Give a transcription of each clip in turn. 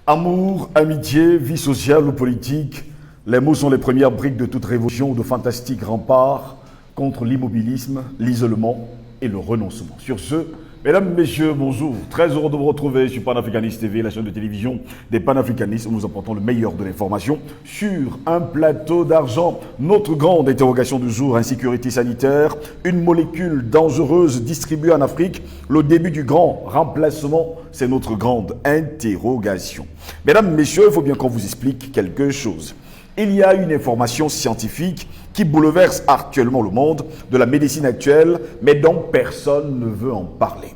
Amour, amitié, vie sociale ou politique, les mots sont les premières briques de toute révolution ou de fantastique rempart contre l'immobilisme, l'isolement et le renoncement. Sur ce, mesdames, messieurs, bonjour. Très heureux de vous retrouver sur Panafricanist TV, la chaîne de télévision des panafricanistes, où nous apportons le meilleur de l'information sur un plateau d'argent. Notre grande interrogation du jour, insécurité sanitaire, une molécule dangereuse distribuée en Afrique, le début du grand remplacement, c'est notre grande interrogation. Mesdames, messieurs, il faut bien qu'on vous explique quelque chose. Il y a une information scientifique qui bouleverse actuellement le monde de la médecine actuelle, mais dont personne ne veut en parler.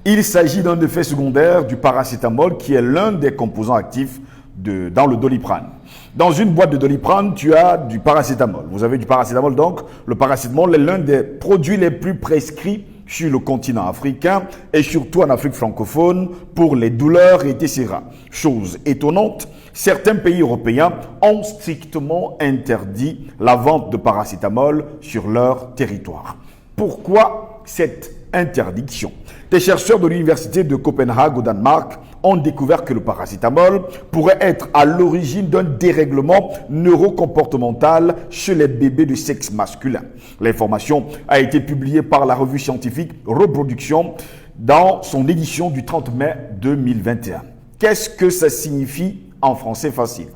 Il s'agit d'un effet secondaire du paracétamol qui est l'un des composants actifs dans le Doliprane. Dans une boîte de Doliprane, tu as du paracétamol. Vous avez du paracétamol donc. Le paracétamol est l'un des produits les plus prescrits sur le continent africain et surtout en Afrique francophone pour les douleurs etc. Chose étonnante, certains pays européens ont strictement interdit la vente de paracétamol sur leur territoire. Pourquoi cette interdiction? Des chercheurs de l'université de Copenhague au Danemark ont découvert que le paracétamol pourrait être à l'origine d'un dérèglement neurocomportemental chez les bébés de sexe masculin. L'information a été publiée par la revue scientifique Reproduction dans son édition du 30 mai 2021. Qu'est-ce que ça signifie en français facile?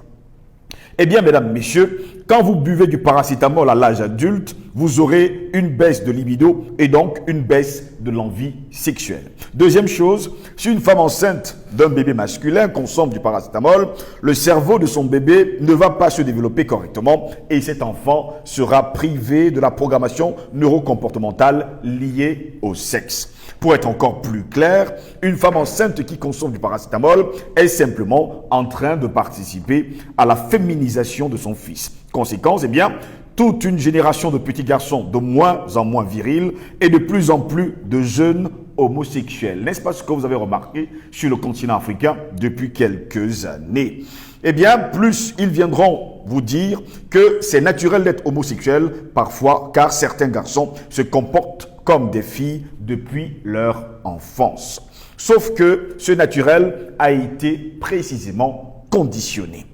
Eh bien, mesdames, messieurs, quand vous buvez du paracétamol à l'âge adulte, vous aurez une baisse de libido et donc une baisse de l'envie sexuelle. Deuxième chose, si une femme enceinte d'un bébé masculin consomme du paracétamol, le cerveau de son bébé ne va pas se développer correctement et cet enfant sera privé de la programmation neurocomportementale liée au sexe. Pour être encore plus clair, une femme enceinte qui consomme du paracétamol est simplement en train de participer à la féminisation de son fils. Conséquence, eh bien, toute une génération de petits garçons de moins en moins virils et de plus en plus de jeunes homosexuels. N'est-ce pas ce que vous avez remarqué sur le continent africain depuis quelques années? Eh bien, plus ils viendront vous dire que c'est naturel d'être homosexuel parfois, car certains garçons se comportent comme des filles depuis leur enfance. Sauf que ce naturel a été précisément conditionné.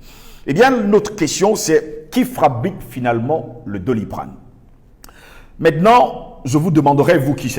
Eh bien, notre question, c'est qui fabrique finalement le Doliprane? Maintenant, je vous demanderai, vous qui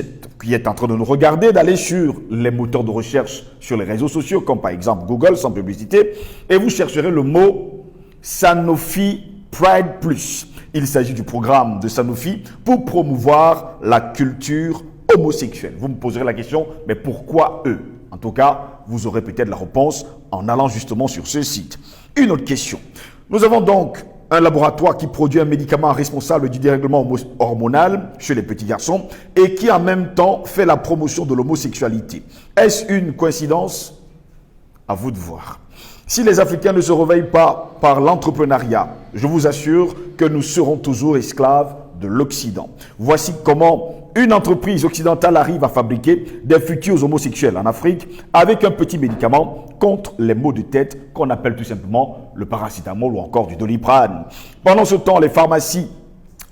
êtes en train de nous regarder, d'aller sur les moteurs de recherche sur les réseaux sociaux, comme par exemple Google, sans publicité, et vous chercherez le mot Sanofi Pride Plus. Il s'agit du programme de Sanofi pour promouvoir la culture homosexuelle. Vous me poserez la question, mais pourquoi eux? En tout cas, vous aurez peut-être la réponse en allant justement sur ce site. Une autre question. Nous avons donc un laboratoire qui produit un médicament responsable du dérèglement hormonal chez les petits garçons et qui en même temps fait la promotion de l'homosexualité. Est-ce une coïncidence? À vous de voir. Si les Africains ne se réveillent pas par l'entrepreneuriat, je vous assure que nous serons toujours esclaves de l'Occident. Voici comment une entreprise occidentale arrive à fabriquer des futurs homosexuels en Afrique avec un petit médicament contre les maux de tête qu'on appelle tout simplement le paracétamol ou encore du Doliprane. Pendant ce temps, les pharmacies,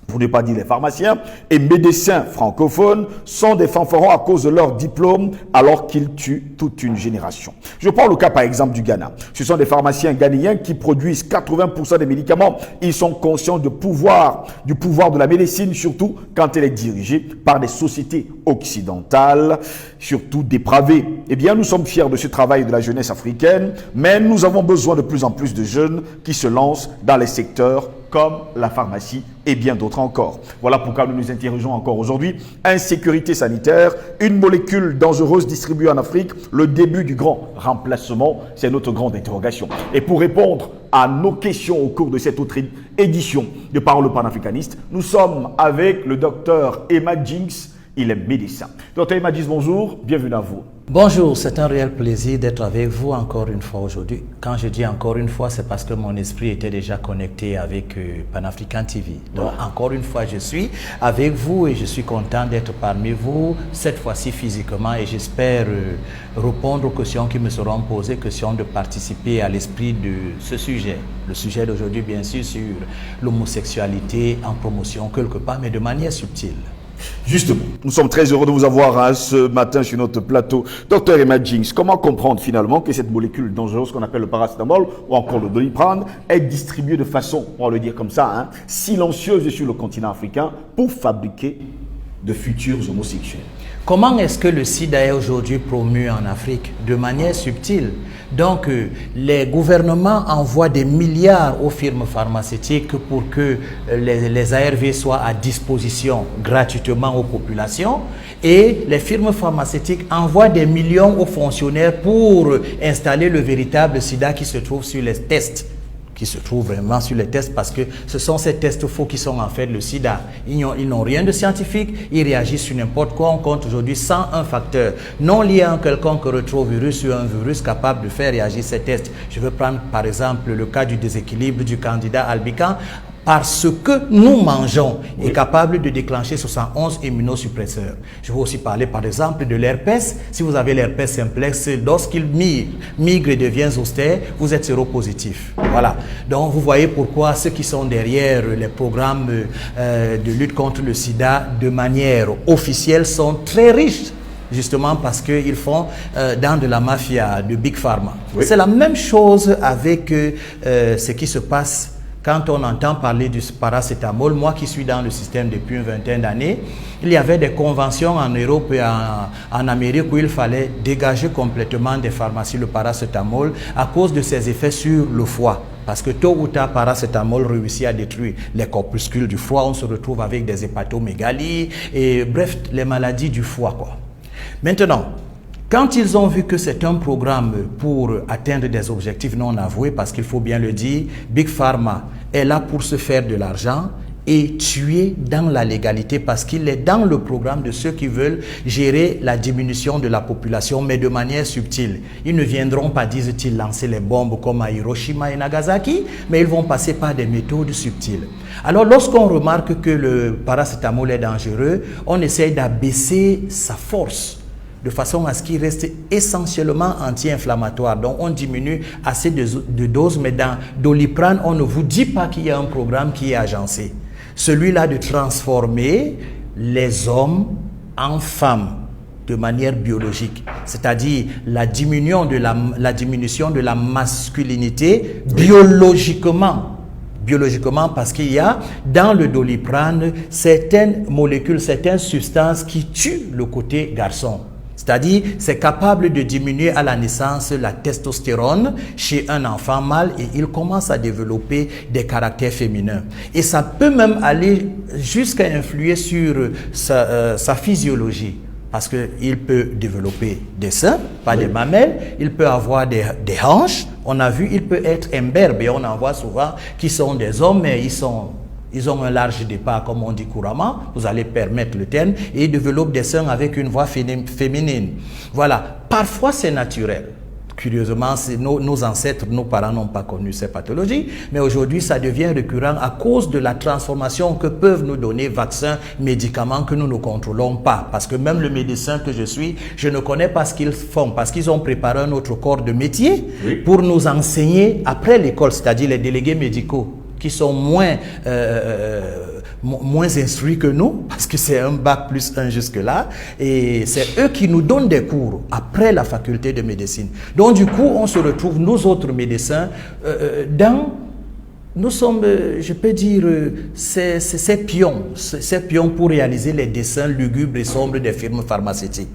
pour ne pas dire les pharmaciens, et médecins francophones sont des fanfarons à cause de leur diplôme alors qu'ils tuent toute une génération. Je prends le cas par exemple du Ghana. Ce sont des pharmaciens ghanéens qui produisent 80% des médicaments. Ils sont conscients du pouvoir de la médecine, surtout quand elle est dirigée par des sociétés occidentales, surtout dépravées. Eh bien, nous sommes fiers de ce travail de la jeunesse africaine, mais nous avons besoin de plus en plus de jeunes qui se lancent dans les secteurs comme la pharmacie et bien d'autres encore. Voilà pourquoi nous nous interrogeons encore aujourd'hui. Insécurité sanitaire, une molécule dangereuse distribuée en Afrique, le début du grand remplacement, c'est notre grande interrogation. Et pour répondre à nos questions au cours de cette autre édition de Parole panafricaniste, nous sommes avec le docteur Emma Jinx. Il est médecin. Docteur Emma Jinx, bonjour, bienvenue à vous. Bonjour, c'est un réel plaisir d'être avec vous encore une fois aujourd'hui. Quand je dis encore une fois, c'est parce que mon esprit était déjà connecté avec Panafrican TV. Donc encore une fois, je suis avec vous et je suis content d'être parmi vous, cette fois-ci physiquement, et j'espère répondre aux questions qui me seront posées, questions de participer à l'esprit de ce sujet. Le sujet d'aujourd'hui, bien sûr, sur l'homosexualité en promotion quelque part, mais de manière subtile. Justement, nous sommes très heureux de vous avoir ce matin sur notre plateau. Docteur Emma Jinks, comment comprendre finalement que cette molécule dangereuse qu'on appelle le paracétamol ou encore le Doliprane est distribuée de façon, on va le dire comme ça, silencieuse sur le continent africain pour fabriquer de futurs homosexuels? Comment est-ce que le sida est aujourd'hui promu en Afrique? De manière subtile. Donc, les gouvernements envoient des milliards aux firmes pharmaceutiques pour que les ARV soient à disposition gratuitement aux populations. Et les firmes pharmaceutiques envoient des millions aux fonctionnaires pour installer le véritable sida qui se trouve sur les tests. Qui se trouvent vraiment sur les tests, parce que ce sont ces tests faux qui sont en fait le sida. Ils n'ont rien de scientifique, ils réagissent sur n'importe quoi. On compte aujourd'hui 101 facteurs non liés à un quelconque rétrovirus ou un virus capable de faire réagir ces tests. Je veux prendre par exemple le cas du déséquilibre du candidat albicans. Parce que nous mangeons est capable de déclencher 71 immunosuppresseurs. Je veux aussi parler par exemple de l'herpès. Si vous avez l'herpès simplex, lorsqu'il migre et devient zoster, vous êtes séropositif. Voilà. Donc vous voyez pourquoi ceux qui sont derrière les programmes de lutte contre le sida de manière officielle sont très riches. Justement parce qu'ils font dans de la mafia, de Big Pharma. Oui. C'est la même chose avec ce qui se passe quand on entend parler du paracétamol. Moi qui suis dans le système depuis une vingtaine d'années, il y avait des conventions en Europe et en Amérique où il fallait dégager complètement des pharmacies le paracétamol à cause de ses effets sur le foie. Parce que tôt ou tard, paracétamol réussit à détruire les corpuscules du foie. On se retrouve avec des hépatomégalies et bref, les maladies du foie, quoi. Maintenant, quand ils ont vu que c'est un programme pour atteindre des objectifs non avoués, parce qu'il faut bien le dire, Big Pharma est là pour se faire de l'argent et tuer dans la légalité, parce qu'il est dans le programme de ceux qui veulent gérer la diminution de la population, mais de manière subtile. Ils ne viendront pas, disent-ils, lancer les bombes comme à Hiroshima et Nagasaki, mais ils vont passer par des méthodes subtiles. Alors, lorsqu'on remarque que le paracétamol est dangereux, on essaye d'abaisser sa force, de façon à ce qu'il reste essentiellement anti-inflammatoire. Donc, on diminue assez de doses, mais dans Doliprane, on ne vous dit pas qu'il y a un programme qui est agencé. Celui-là de transformer les hommes en femmes de manière biologique, c'est-à-dire la diminution de la masculinité biologiquement, parce qu'il y a dans le Doliprane certaines molécules, certaines substances qui tuent le côté garçon. C'est-à-dire, c'est capable de diminuer à la naissance la testostérone chez un enfant mâle et il commence à développer des caractères féminins. Et ça peut même aller jusqu'à influer sur sa physiologie. Parce qu'il peut développer des seins, pas des mamelles, il peut avoir des hanches. On a vu, il peut être imberbe et on en voit souvent qui sont des hommes, mais ils ont un large départ, comme on dit couramment, vous allez permettre le terme, et ils développent des seins avec une voix féminine. Voilà, parfois c'est naturel. Curieusement, nos ancêtres, nos parents n'ont pas connu ces pathologies, mais aujourd'hui ça devient récurrent à cause de la transformation que peuvent nous donner vaccins, médicaments que nous ne contrôlons pas. Parce que même le médecin que je suis, je ne connais pas ce qu'ils font, parce qu'ils ont préparé un autre corps de métier pour nous enseigner après l'école, c'est-à-dire les délégués médicaux, qui sont moins instruits que nous, parce que c'est un bac plus 1 jusque-là, et c'est eux qui nous donnent des cours après la faculté de médecine. Donc du coup, on se retrouve, nous autres médecins, nous sommes, je peux dire, ces pions pour réaliser les dessins lugubres et sombres des firmes pharmaceutiques.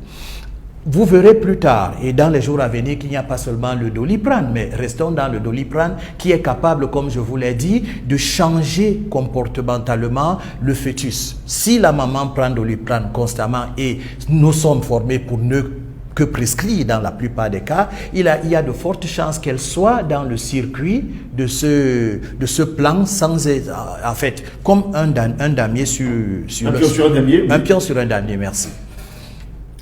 Vous verrez plus tard et dans les jours à venir qu'il n'y a pas seulement le Doliprane, mais restons dans le Doliprane qui est capable, comme je vous l'ai dit, de changer comportementalement le fœtus. Si la maman prend Doliprane constamment et nous sommes formés pour ne que prescrire dans la plupart des cas, il y a de fortes chances qu'elle soit dans le circuit de ce plan sans être, en fait, comme un damier sur un pion sur un damier. Un pion sur un damier, merci.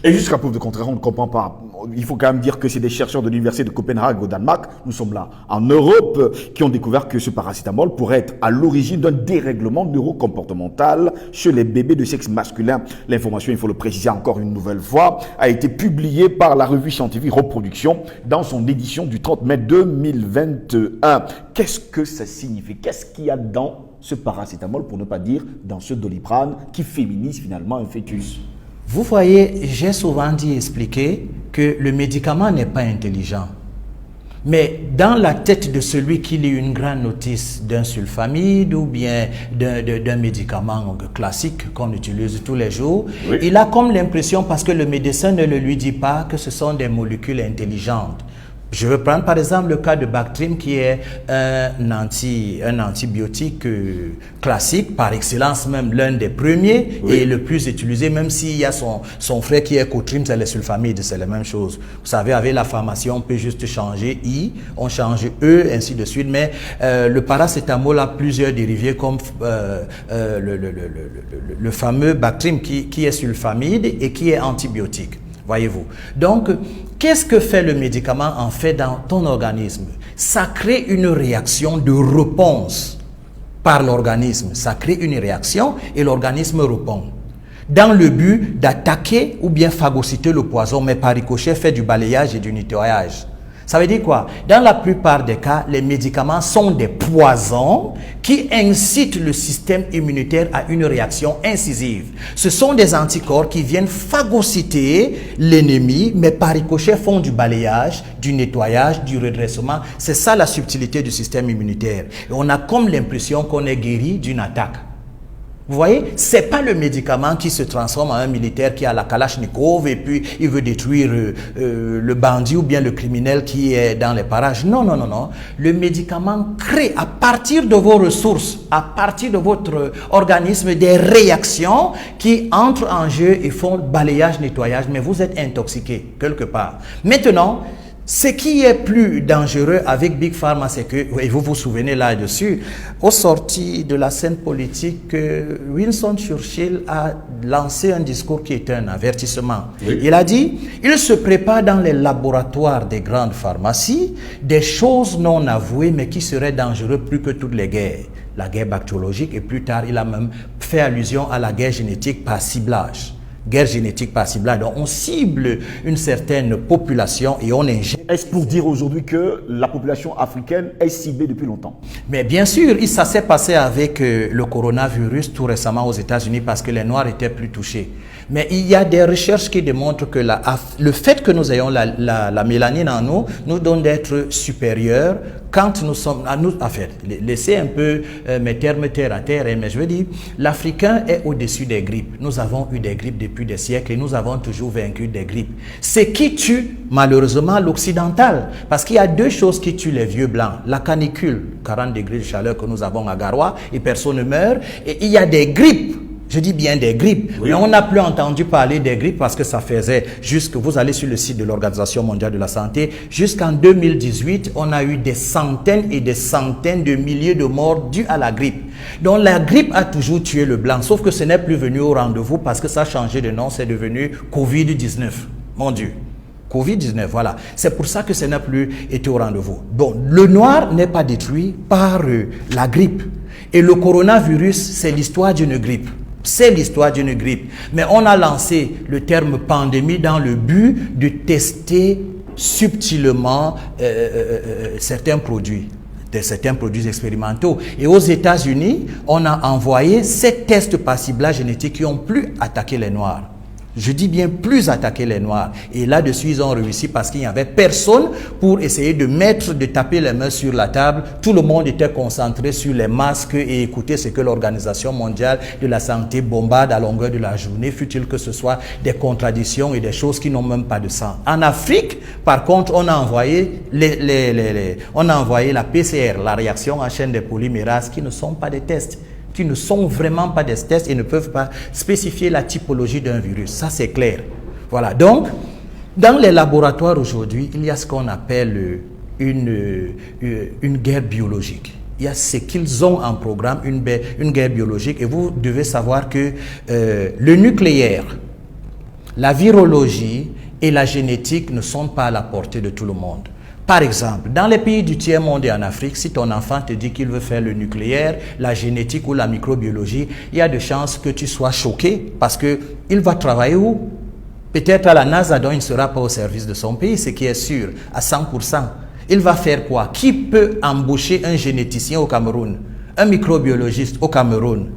Et jusqu'à preuve de contraire, on ne comprend pas. Il faut quand même dire que c'est des chercheurs de l'université de Copenhague au Danemark, nous sommes là en Europe, qui ont découvert que ce paracétamol pourrait être à l'origine d'un dérèglement neurocomportemental chez les bébés de sexe masculin. L'information, il faut le préciser encore une nouvelle fois, a été publiée par la revue scientifique Reproduction dans son édition du 30 mai 2021. Qu'est-ce que ça signifie? Qu'est-ce qu'il y a dans ce paracétamol, pour ne pas dire dans ce Doliprane, qui féminise finalement un fœtus? Vous voyez, j'ai souvent dit, expliqué que le médicament n'est pas intelligent. Mais dans la tête de celui qui lit une grande notice d'un sulfamide ou bien d'un médicament classique qu'on utilise tous les jours, oui, il a comme l'impression, parce que le médecin ne le lui dit pas, que ce sont des molécules intelligentes. Je veux prendre par exemple le cas de Bactrim qui est un antibiotique classique, par excellence même l'un des premiers, oui, et le plus utilisé, même s'il y a son frère qui est Cotrim, c'est les sulfamides, c'est la même chose. Vous savez, avec la pharmacie, on peut juste changer I, on change E, ainsi de suite, mais le paracétamol a plusieurs dérivés comme le fameux Bactrim qui est sulfamide et qui est antibiotique. Voyez-vous. Donc, qu'est-ce que fait le médicament en fait dans ton organisme? Ça crée une réaction de réponse par l'organisme. Ça crée une réaction et l'organisme répond. Dans le but d'attaquer ou bien phagocyter le poison, mais par ricochet fait du balayage et du nettoyage. Ça veut dire quoi? Dans la plupart des cas, les médicaments sont des poisons qui incitent le système immunitaire à une réaction incisive. Ce sont des anticorps qui viennent phagocyter l'ennemi, mais par ricochet font du balayage, du nettoyage, du redressement. C'est ça la subtilité du système immunitaire. Et on a comme l'impression qu'on est guéri d'une attaque. Vous voyez, c'est pas le médicament qui se transforme en un militaire qui a la Kalachnikov et puis il veut détruire le bandit ou bien le criminel qui est dans les parages. Non, non, non, non. Le médicament crée à partir de vos ressources, à partir de votre organisme, des réactions qui entrent en jeu et font balayage, nettoyage, mais vous êtes intoxiqué quelque part. Maintenant, ce qui est plus dangereux avec Big Pharma, c'est que, et vous vous souvenez là-dessus, au sorti de la scène politique, Winston Churchill a lancé un discours qui était un avertissement. Oui. Il a dit, il se prépare dans les laboratoires des grandes pharmacies des choses non avouées, mais qui seraient dangereuses plus que toutes les guerres. La guerre bactériologique, et plus tard, il a même fait allusion à la guerre génétique par ciblage. Guerre génétique par ciblage. Donc, on cible une certaine population et on injecte. Est-ce pour dire aujourd'hui que la population africaine est ciblée depuis longtemps? Mais bien sûr, ça s'est passé avec le coronavirus tout récemment aux États-Unis parce que les Noirs étaient plus touchés. Mais il y a des recherches qui démontrent que le fait que nous ayons la mélanine en nous nous donne d'être supérieurs quand nous sommes à nous. Enfin, laissez un peu mes termes terre à terre, mais je veux dire, l'Africain est au-dessus des grippes. Nous avons eu des grippes depuis des siècles et nous avons toujours vaincu des grippes. Ce qui tue malheureusement l'occidental, parce qu'il y a deux choses qui tuent les vieux blancs. La canicule, 40 degrés de chaleur que nous avons à Garoua et personne ne meurt. Et il y a des grippes. Je dis bien des grippes. Oui. Mais on n'a plus entendu parler des grippes parce que ça faisait jusque, vous allez sur le site de l'Organisation mondiale de la santé, jusqu'en 2018, on a eu des centaines et des centaines de milliers de morts dues à la grippe. Donc la grippe a toujours tué le blanc, sauf que ce n'est plus venu au rendez-vous parce que ça a changé de nom, c'est devenu Covid-19. Mon Dieu. Covid-19, voilà. C'est pour ça que ça n'a plus été au rendez-vous. Bon, le noir n'est pas détruit par la grippe. Et le coronavirus, c'est l'histoire d'une grippe. C'est l'histoire d'une grippe. Mais on a lancé le terme pandémie dans le but de tester subtilement certains produits expérimentaux. Et aux États-Unis, on a envoyé 7 tests par ciblage génétique qui ont plus attaqué les Noirs. Je dis bien plus attaquer les Noirs. Et là-dessus, ils ont réussi parce qu'il n'y avait personne pour essayer de taper les mains sur la table. Tout le monde était concentré sur les masques et écouter ce que l'Organisation mondiale de la santé bombarde à longueur de la journée, fût-il que ce soit des contradictions et des choses qui n'ont même pas de sens. En Afrique, par contre, on a envoyé la PCR, la réaction en chaîne de polymérase, qui ne sont pas des tests, qui ne sont vraiment pas des tests et ne peuvent pas spécifier la typologie d'un virus. Ça, c'est clair. Voilà. Donc, dans les laboratoires aujourd'hui, il y a ce qu'on appelle une guerre biologique. Il y a ce qu'ils ont en programme, une guerre biologique. Et vous devez savoir que le nucléaire, la virologie et la génétique ne sont pas à la portée de tout le monde. Par exemple, dans les pays du tiers-monde et en Afrique, si ton enfant te dit qu'il veut faire le nucléaire, la génétique ou la microbiologie, il y a de chances que tu sois choqué parce qu'il va travailler où? Peut-être à la NASA, dont il ne sera pas au service de son pays, ce qui est sûr, à 100%. Il va faire quoi? Qui peut embaucher un généticien au Cameroun? un microbiologiste au Cameroun,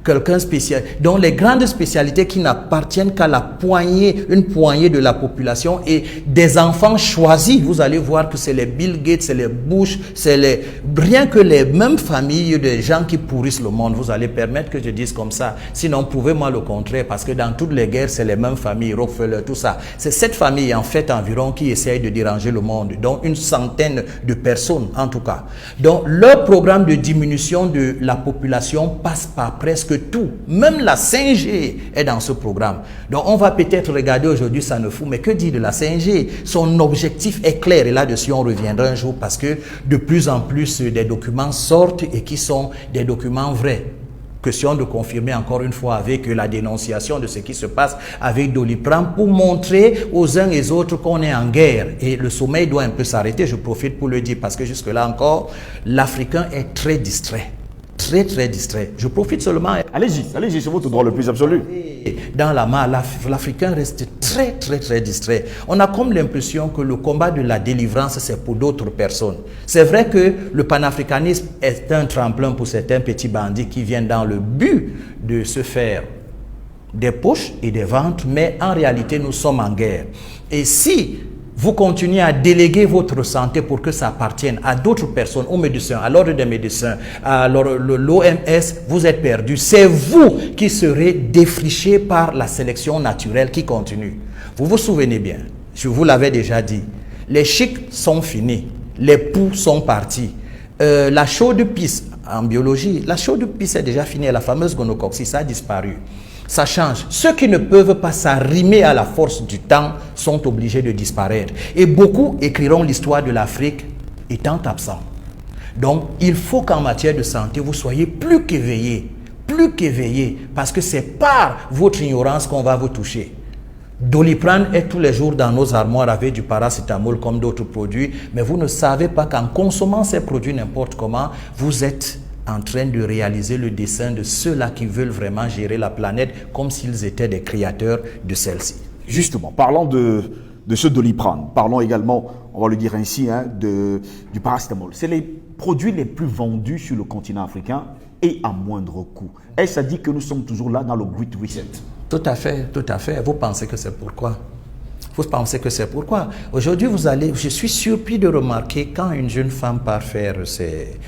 quelqu'un spécial, dont les grandes spécialités qui n'appartiennent qu'à une poignée de la population et des enfants choisis. Vous allez voir que c'est les Bill Gates, c'est les Bush, rien que les mêmes familles de gens qui pourrissent le monde. Vous allez permettre que je dise comme ça. Sinon, prouvez-moi le contraire, parce que dans toutes les guerres, c'est les mêmes familles, Rockefeller, tout ça. C'est cette famille, en fait, environ, qui essaye de déranger le monde, dont une centaine de personnes, en tout cas. Donc, leur programme de diminution de la population passe par presque tout. Même la 5G est dans ce programme. Donc on va peut-être regarder aujourd'hui, ça ne fout, mais que dire de la 5G? Son objectif est clair et là-dessus on reviendra un jour parce que de plus en plus des documents sortent et qui sont des documents vrais. Question de confirmer encore une fois avec la dénonciation de ce qui se passe avec Doliprane pour montrer aux uns et aux autres qu'on est en guerre. Et le sommeil doit un peu s'arrêter, je profite pour le dire parce que jusque-là encore, l'Africain est très distrait. Très distrait. Je profite seulement. Allez-y, c'est votre droit le plus absolu. Dans la main, l'Africain reste très distrait. On a comme l'impression que le combat de la délivrance, c'est pour d'autres personnes. C'est vrai que le panafricanisme est un tremplin pour certains petits bandits qui viennent dans le but de se faire des poches et des ventres, mais en réalité, nous sommes en guerre. Et si vous continuez à déléguer votre santé pour que ça appartienne à d'autres personnes, aux médecins, à l'ordre des médecins, à l'OMS, vous êtes perdu. C'est vous qui serez défrichés par la sélection naturelle qui continue. Vous vous souvenez bien, je vous l'avais déjà dit, les chics sont finis, les poux sont partis. La chaude pisse en biologie, la chaude pisse est déjà finie, la fameuse gonococcie, ça a disparu. Ça change. Ceux qui ne peuvent pas s'arrimer à la force du temps sont obligés de disparaître. Et beaucoup écriront l'histoire de l'Afrique étant absents. Donc, il faut qu'en matière de santé, vous soyez plus qu'éveillés, parce que c'est par votre ignorance qu'on va vous toucher. Doliprane est tous les jours dans nos armoires avec du paracétamol comme d'autres produits, mais vous ne savez pas qu'en consommant ces produits n'importe comment, vous êtes en train de réaliser le dessein de ceux-là qui veulent vraiment gérer la planète comme s'ils étaient des créateurs de celle-ci. Justement, parlant de ce Doliprane, parlons également, on va le dire ainsi, du paracétamol. C'est les produits les plus vendus sur le continent africain et à moindre coût. Est-ce à dire que nous sommes toujours là dans le Great Reset? Tout à fait. Vous pensez que c'est pourquoi? Aujourd'hui, je suis surpris de remarquer quand une jeune femme part faire ses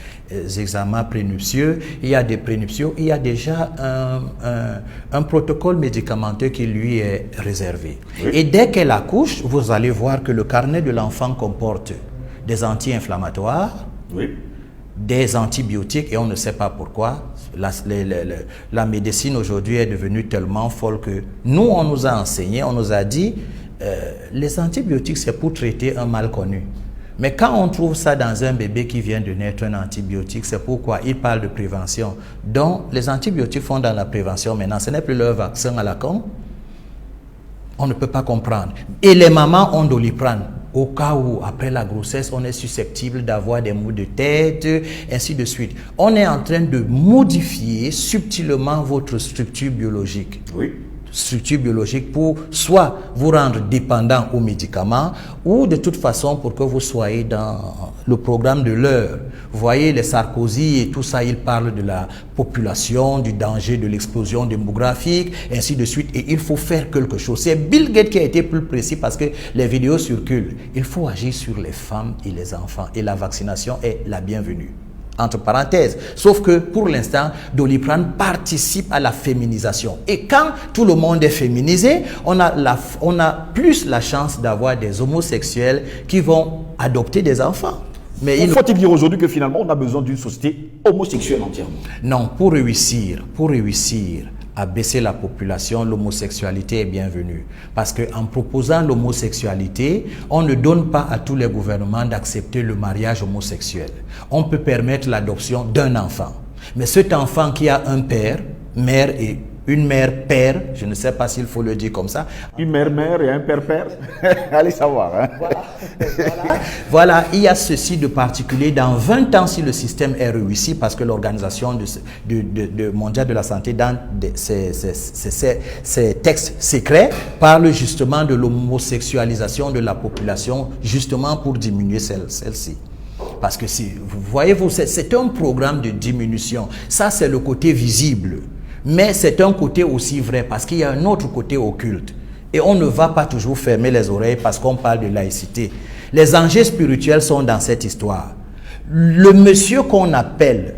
examens prénuptieux, il y a des prénuptiaux, il y a déjà un protocole médicamenteux qui lui est réservé. Oui. Et dès qu'elle accouche, vous allez voir que le carnet de l'enfant comporte des anti-inflammatoires, oui, des antibiotiques, et on ne sait pas pourquoi. La médecine aujourd'hui est devenue tellement folle que nous, on nous a enseigné, on nous a dit les antibiotiques, c'est pour traiter un mal connu. Mais quand on trouve ça dans un bébé qui vient de naître, un antibiotique, c'est pourquoi il parle de prévention. Donc, les antibiotiques font dans la prévention maintenant. Ce n'est plus leur vaccin à la con. On ne peut pas comprendre. Et les mamans ont Doliprane. Au cas où, après la grossesse, on est susceptible d'avoir des maux de tête, ainsi de suite. On est en train de modifier subtilement votre structure biologique. Oui. Structure biologique pour soit vous rendre dépendant aux médicaments ou de toute façon pour que vous soyez dans le programme de l'heure. Vous voyez, les Sarkozy et tout ça, ils parlent de la population, du danger de l'explosion démographique, ainsi de suite. Et il faut faire quelque chose. C'est Bill Gates qui a été plus précis parce que les vidéos circulent. Il faut agir sur les femmes et les enfants. Et la vaccination est la bienvenue. Entre parenthèses. Sauf que pour l'instant, Doliprane participe à la féminisation. Et quand tout le monde est féminisé, on a plus la chance d'avoir des homosexuels qui vont adopter des enfants. Mais faut-il dire aujourd'hui que finalement, on a besoin d'une société homosexuelle entièrement? Non, pour réussir à baisser la population, l'homosexualité est bienvenue. Parce qu'en proposant l'homosexualité, on ne donne pas à tous les gouvernements d'accepter le mariage homosexuel. On peut permettre l'adoption d'un enfant. Mais cet enfant qui a un père, mère et une mère-père, je ne sais pas s'il faut le dire comme ça. Une mère-mère et un père-père. Allez savoir. Hein? Voilà, il y a ceci de particulier. Dans 20 ans, si le système est réussi, parce que l'Organisation mondiale de la santé, dans ses textes secrets, parle justement de l'homosexualisation de la population, justement pour diminuer celle-ci. parce que vous voyez-vous, c'est un programme de diminution. Ça, c'est le côté visible. Mais c'est un côté aussi vrai, parce qu'il y a un autre côté occulte. Et on ne va pas toujours fermer les oreilles parce qu'on parle de laïcité. Les enjeux spirituels sont dans cette histoire. Le monsieur qu'on appelle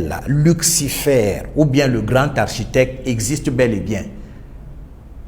là, Lucifer, ou bien le grand architecte, existe bel et bien.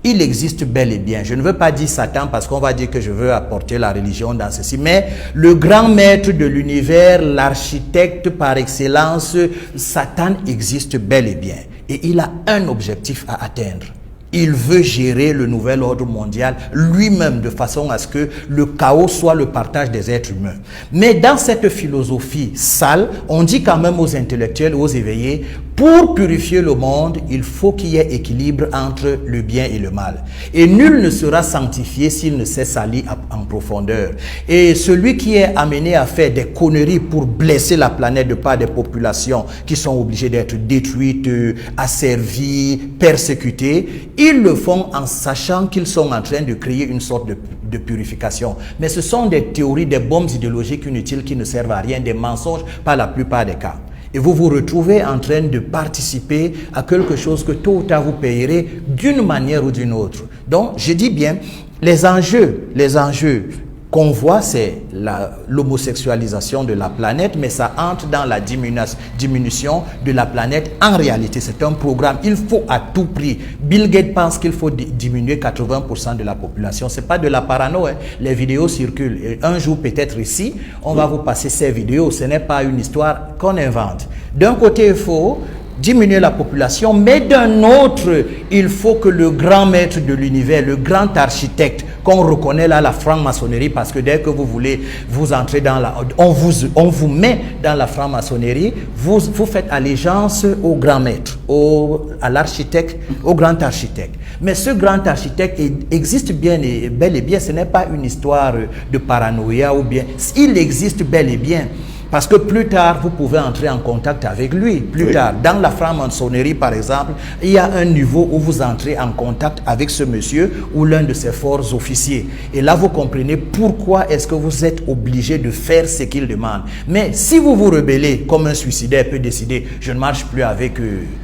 Il existe bel et bien. Je ne veux pas dire Satan parce qu'on va dire que je veux apporter la religion dans ceci, mais le grand maître de l'univers, l'architecte par excellence, Satan existe bel et bien. Et il a un objectif à atteindre. Il veut gérer le nouvel ordre mondial lui-même de façon à ce que le chaos soit le partage des êtres humains. Mais dans cette philosophie sale, on dit quand même aux intellectuels, aux éveillés, pour purifier le monde, il faut qu'il y ait équilibre entre le bien et le mal. Et nul ne sera sanctifié s'il ne s'est sali en profondeur. Et celui qui est amené à faire des conneries pour blesser la planète de par des populations qui sont obligées d'être détruites, asservies, persécutées, ils le font en sachant qu'ils sont en train de créer une sorte de purification. Mais ce sont des théories, des bombes idéologiques inutiles qui ne servent à rien, des mensonges par la plupart des cas. Et vous vous retrouvez en train de participer à quelque chose que tôt ou tard vous payerez d'une manière ou d'une autre. Donc, je dis bien, les enjeux qu'on voit, c'est l'homosexualisation de la planète, mais ça entre dans la diminution de la planète. En réalité, c'est un programme. Il faut à tout prix. Bill Gates pense qu'il faut diminuer 80% de la population. Ce n'est pas de la parano. Hein. Les vidéos circulent. Et un jour, peut-être ici, on va vous passer ces vidéos. Ce n'est pas une histoire qu'on invente. D'un côté, il faut diminuer la population, mais d'un autre, il faut que le grand maître de l'univers, le grand architecte, qu'on reconnaît là, la franc-maçonnerie, parce que dès que vous voulez vous entrer dans on vous met dans la franc-maçonnerie, vous faites allégeance au grand maître, à l'architecte, au grand architecte. Mais ce grand architecte existe bel et bien, ce n'est pas une histoire de paranoïa ou bien, il existe bel et bien. Parce que plus tard, vous pouvez entrer en contact avec lui. Plus tard, dans la franc-maçonnerie, par exemple, il y a un niveau où vous entrez en contact avec ce monsieur ou l'un de ses forts officiers. Et là, vous comprenez pourquoi est-ce que vous êtes obligé de faire ce qu'il demande. Mais si vous vous rebellez, comme un suicidaire peut décider, je ne marche plus avec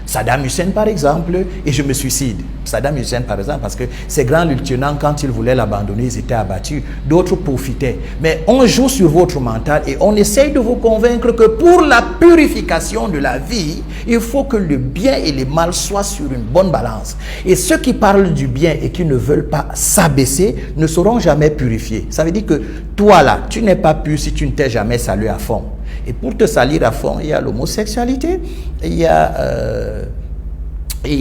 Saddam Hussein, par exemple, et je me suicide. Saddam Hussein, par exemple, parce que ces grands lieutenants, quand ils voulaient l'abandonner, ils étaient abattus. D'autres profitaient. Mais on joue sur votre mental et on essaye de vous convaincre que pour la purification de la vie, il faut que le bien et le mal soient sur une bonne balance. Et ceux qui parlent du bien et qui ne veulent pas s'abaisser ne seront jamais purifiés. Ça veut dire que toi là, tu n'es pas pur si tu ne t'es jamais salué à fond. Et pour te salir à fond, il y a l'homosexualité, il y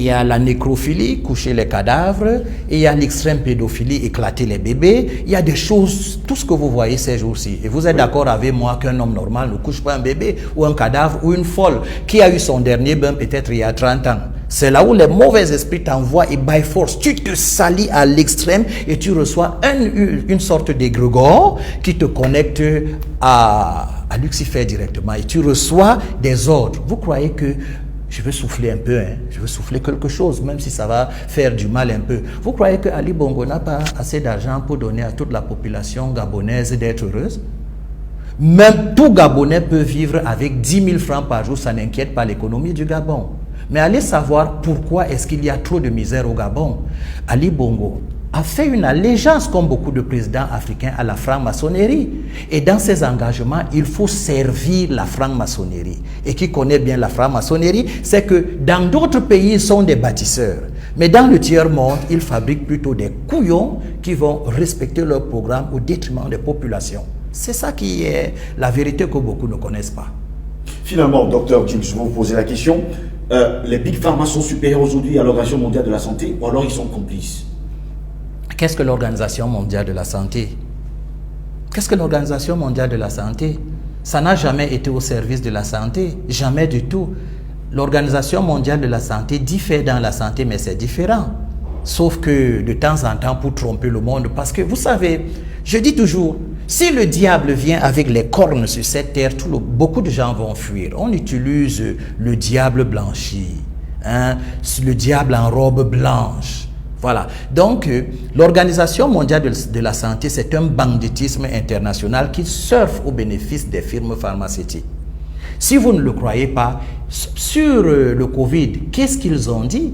a la nécrophilie, coucher les cadavres, il y a l'extrême pédophilie, éclater les bébés, il y a des choses, tout ce que vous voyez ces jours-ci. Et vous êtes d'accord avec moi qu'un homme normal ne couche pas un bébé ou un cadavre ou une folle qui a eu son dernier bain peut-être il y a 30 ans. C'est là où les mauvais esprits t'envoient et by force, tu te salis à l'extrême et tu reçois une sorte d'égrégore qui te connecte à Lucifer directement et tu reçois des ordres. Vous croyez que je veux souffler un peu, hein? Je veux souffler quelque chose, même si ça va faire du mal un peu. Vous croyez que Ali Bongo n'a pas assez d'argent pour donner à toute la population gabonaise d'être heureuse? Même tout Gabonais peut vivre avec 10 000 francs par jour, ça n'inquiète pas l'économie du Gabon. Mais allez savoir pourquoi est-ce qu'il y a trop de misère au Gabon. Ali Bongo a fait une allégeance, comme beaucoup de présidents africains, à la franc-maçonnerie. Et dans ses engagements, il faut servir la franc-maçonnerie. Et qui connaît bien la franc-maçonnerie, c'est que dans d'autres pays, ils sont des bâtisseurs. Mais dans le tiers-monde, ils fabriquent plutôt des couillons qui vont respecter leur programme au détriment des populations. C'est ça qui est la vérité que beaucoup ne connaissent pas. Finalement, docteur Jim, je vais vous poser la question. Les Big Pharma sont supérieurs aujourd'hui à l'Organisation mondiale de la santé ou alors ils sont complices? Qu'est-ce que l'Organisation mondiale de la santé? Qu'est-ce que l'Organisation mondiale de la santé? Ça n'a jamais été au service de la santé, jamais du tout. L'Organisation mondiale de la santé diffère dans la santé, mais c'est différent. Sauf que de temps en temps, pour tromper le monde, parce que vous savez, je dis toujours, si le diable vient avec les cornes sur cette terre, beaucoup de gens vont fuir. On utilise le diable blanchi, hein, le diable en robe blanche. Voilà. Donc, l'Organisation mondiale de la santé, c'est un banditisme international qui surfe au bénéfice des firmes pharmaceutiques. Si vous ne le croyez pas, sur le Covid, qu'est-ce qu'ils ont dit?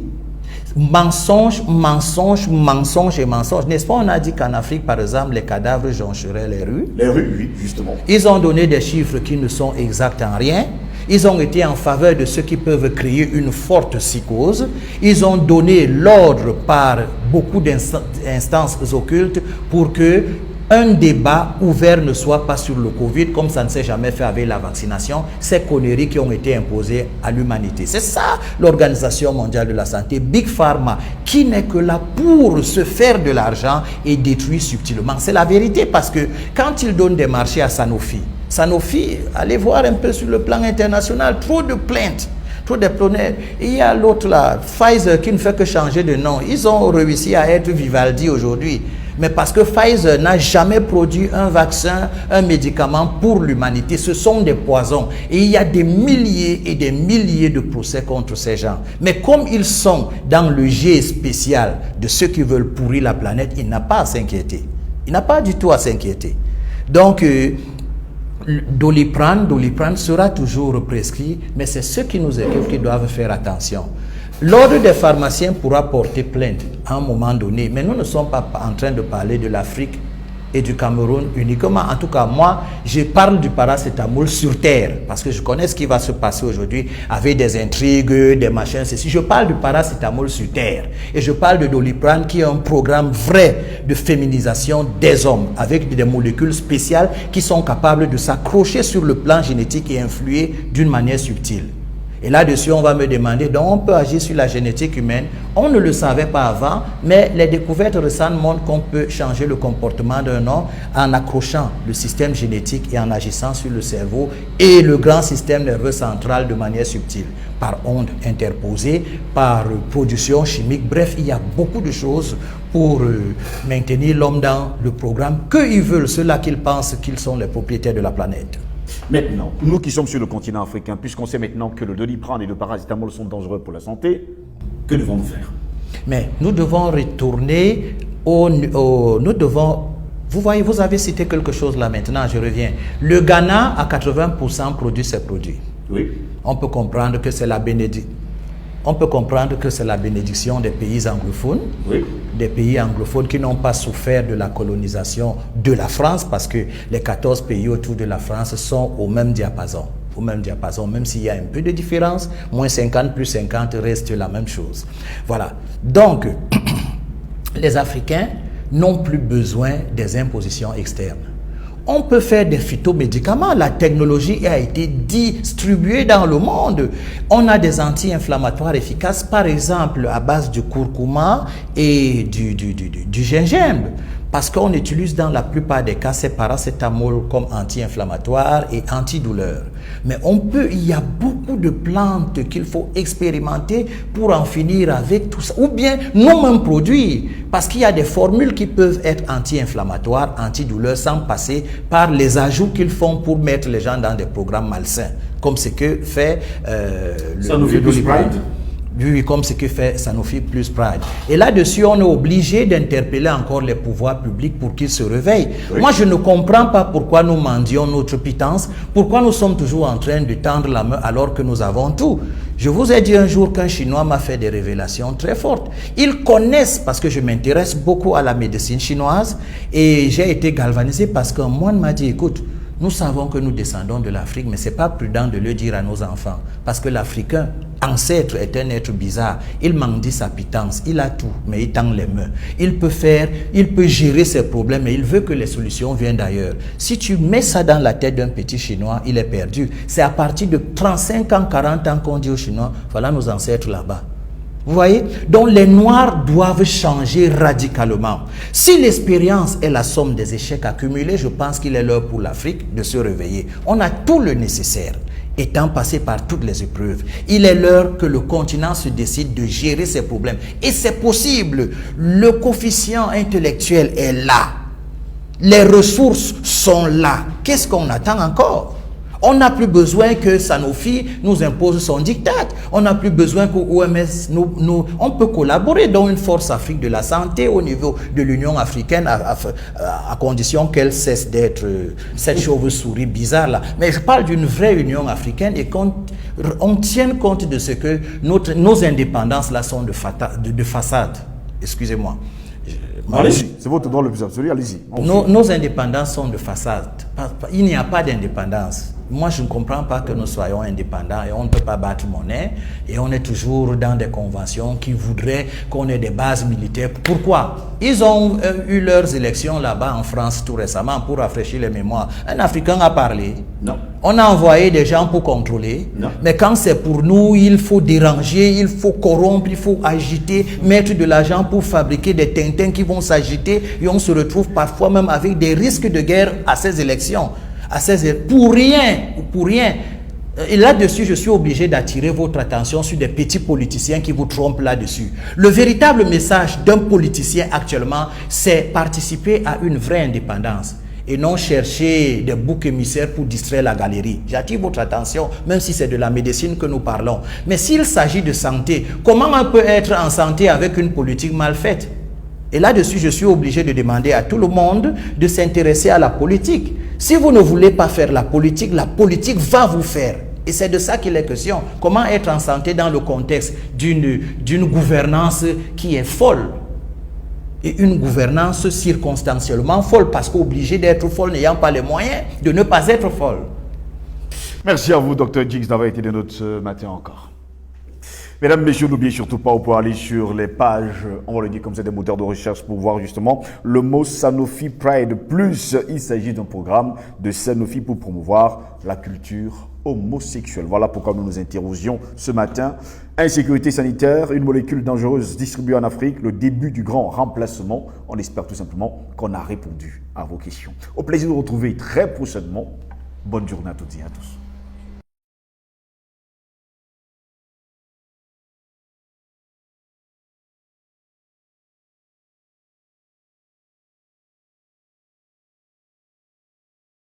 Mensonge, mensonge, mensonge et mensonge. N'est-ce pas, on a dit qu'en Afrique, par exemple, les cadavres joncheraient les rues. Les rues, oui, justement. Ils ont donné des chiffres qui ne sont exacts en rien. Ils ont été en faveur de ceux qui peuvent créer une forte psychose. Ils ont donné l'ordre par beaucoup d'instances occultes pour que un débat ouvert ne soit pas sur le Covid, comme ça ne s'est jamais fait avec la vaccination, ces conneries qui ont été imposées à l'humanité. C'est ça l'Organisation mondiale de la santé, Big Pharma, qui n'est que là pour se faire de l'argent et détruire subtilement. C'est la vérité, parce que quand ils donnent des marchés à Sanofi, allez voir un peu sur le plan international, trop de plaintes. Il y a l'autre là, Pfizer, qui ne fait que changer de nom. Ils ont réussi à être Vivaldi aujourd'hui. Mais parce que Pfizer n'a jamais produit un vaccin, un médicament pour l'humanité. Ce sont des poisons. Et il y a des milliers et des milliers de procès contre ces gens. Mais comme ils sont dans le jet spécial de ceux qui veulent pourrir la planète, il n'a pas à s'inquiéter. Il n'a pas du tout à s'inquiéter. Donc, Doliprane sera toujours prescrit, mais c'est ceux qui nous écoutent qui doivent faire attention. L'ordre des pharmaciens pourra porter plainte à un moment donné, mais nous ne sommes pas en train de parler de l'Afrique et du Cameroun uniquement. En tout cas, moi, je parle du paracétamol sur terre, parce que je connais ce qui va se passer aujourd'hui avec des intrigues, des machins, ceci. Je parle du paracétamol sur terre. Et je parle de Doliprane, qui est un programme vrai de féminisation des hommes, avec des molécules spéciales qui sont capables de s'accrocher sur le plan génétique et influer d'une manière subtile. Et là-dessus, on va me demander, donc on peut agir sur la génétique humaine. On ne le savait pas avant, mais les découvertes récentes montrent qu'on peut changer le comportement d'un homme en accrochant le système génétique et en agissant sur le cerveau et le grand système nerveux central de manière subtile, par ondes interposées, par production chimique. Bref, il y a beaucoup de choses pour maintenir l'homme dans le programme qu'ils veulent, ceux-là qu'ils pensent qu'ils sont les propriétaires de la planète. Maintenant, nous qui sommes sur le continent africain, puisqu'on sait maintenant que le Doliprane et le paracétamol sont dangereux pour la santé, que devons-nous faire? Mais nous devons retourner nous devons... Vous voyez, vous avez cité quelque chose là maintenant, je reviens. Le Ghana, à 80%, produit ses produits. Oui. On peut comprendre que c'est la bénédiction. On peut comprendre que c'est la bénédiction des pays anglophones, oui, des pays anglophones qui n'ont pas souffert de la colonisation de la France, parce que les 14 pays autour de la France sont au même diapason, même s'il y a un peu de différence, moins 50 plus 50 reste la même chose. Voilà. Donc, les Africains n'ont plus besoin des impositions externes. On peut faire des phytomédicaments. La technologie a été distribuée dans le monde. On a des anti-inflammatoires efficaces, par exemple, à base de curcuma et du gingembre. Parce qu'on utilise dans la plupart des cas ces paracétamol comme anti-inflammatoire et antidouleur. Mais il y a beaucoup de plantes qu'il faut expérimenter pour en finir avec tout ça. Ou bien non-même produire. Parce qu'il y a des formules qui peuvent être anti-inflammatoires, antidouleurs, sans passer par les ajouts qu'ils font pour mettre les gens dans des programmes malsains. Comme ce que fait Sanofi plus Pride. Oui, comme ce que fait Sanofi plus Pride. Et là-dessus, on est obligé d'interpeller encore les pouvoirs publics pour qu'ils se réveillent. Oui. Moi, je ne comprends pas pourquoi nous mendions notre pitance, pourquoi nous sommes toujours en train de tendre la main alors que nous avons tout. Je vous ai dit un jour qu'un Chinois m'a fait des révélations très fortes. Ils connaissent, parce que je m'intéresse beaucoup à la médecine chinoise, et j'ai été galvanisé parce qu'un moine m'a dit, écoute, nous savons que nous descendons de l'Afrique, mais ce n'est pas prudent de le dire à nos enfants. Parce que l'Africain, ancêtre, est un être bizarre. Il mendie sa pitance, il a tout, mais il tend les mains. Il peut gérer ses problèmes, mais il veut que les solutions viennent d'ailleurs. Si tu mets ça dans la tête d'un petit Chinois, il est perdu. C'est à partir de 35 ans, 40 ans qu'on dit aux Chinois, voilà nos ancêtres là-bas. Vous voyez? Donc les Noirs doivent changer radicalement. Si l'expérience est la somme des échecs accumulés, je pense qu'il est l'heure pour l'Afrique de se réveiller. On a tout le nécessaire, étant passé par toutes les épreuves. Il est l'heure que le continent se décide de gérer ses problèmes. Et c'est possible. Le coefficient intellectuel est là. Les ressources sont là. Qu'est-ce qu'on attend encore? On n'a plus besoin que Sanofi nous impose son diktat. On n'a plus besoin que l'OMS on peut collaborer dans une force Afrique de la santé au niveau de l'Union africaine à condition qu'elle cesse d'être cette chauve-souris bizarre là. Mais je parle d'une vraie Union africaine et qu'on tienne compte de ce que nos indépendances là sont de façade. Excusez-moi. Allez-y, c'est votre droit le plus absolu, allez-y. Nos indépendances sont de façade. Il n'y a pas d'indépendance. Moi, je ne comprends pas que nous soyons indépendants et on ne peut pas battre monnaie et on est toujours dans des conventions qui voudraient qu'on ait des bases militaires. Pourquoi? Ils ont eu leurs élections là-bas en France tout récemment pour rafraîchir les mémoires. Un Africain a parlé. Non. On a envoyé des gens pour contrôler. Non. Mais quand c'est pour nous, il faut déranger, il faut corrompre, il faut agiter, mettre de l'argent pour fabriquer des tintins qui vont s'agiter et on se retrouve parfois même avec des risques de guerre à ces élections. Pour rien. Et là-dessus, je suis obligé d'attirer votre attention sur des petits politiciens qui vous trompent là-dessus. Le véritable message d'un politicien actuellement, c'est participer à une vraie indépendance et non chercher des boucs émissaires pour distraire la galerie. J'attire votre attention, même si c'est de la médecine que nous parlons. Mais s'il s'agit de santé, comment on peut être en santé avec une politique mal faite? Et là-dessus, je suis obligé de demander à tout le monde de s'intéresser à la politique. Si vous ne voulez pas faire la politique va vous faire. Et c'est de ça qu'il est question. Comment être en santé dans le contexte d'une gouvernance qui est folle? Et une gouvernance circonstanciellement folle, parce qu'obligé d'être folle n'ayant pas les moyens de ne pas être folle. Merci à vous, Dr Jiggs, d'avoir été de notre ce matin encore. Mesdames, messieurs, n'oubliez surtout pas, vous pouvez aller sur les pages, on va le dire comme ça, des moteurs de recherche pour voir justement le mot Sanofi Pride Plus. Il s'agit d'un programme de Sanofi pour promouvoir la culture homosexuelle. Voilà pourquoi nous nous interrogions ce matin. Insécurité sanitaire, une molécule dangereuse distribuée en Afrique, le début du grand remplacement. On espère tout simplement qu'on a répondu à vos questions. Au plaisir de vous retrouver très prochainement. Bonne journée à toutes et à tous.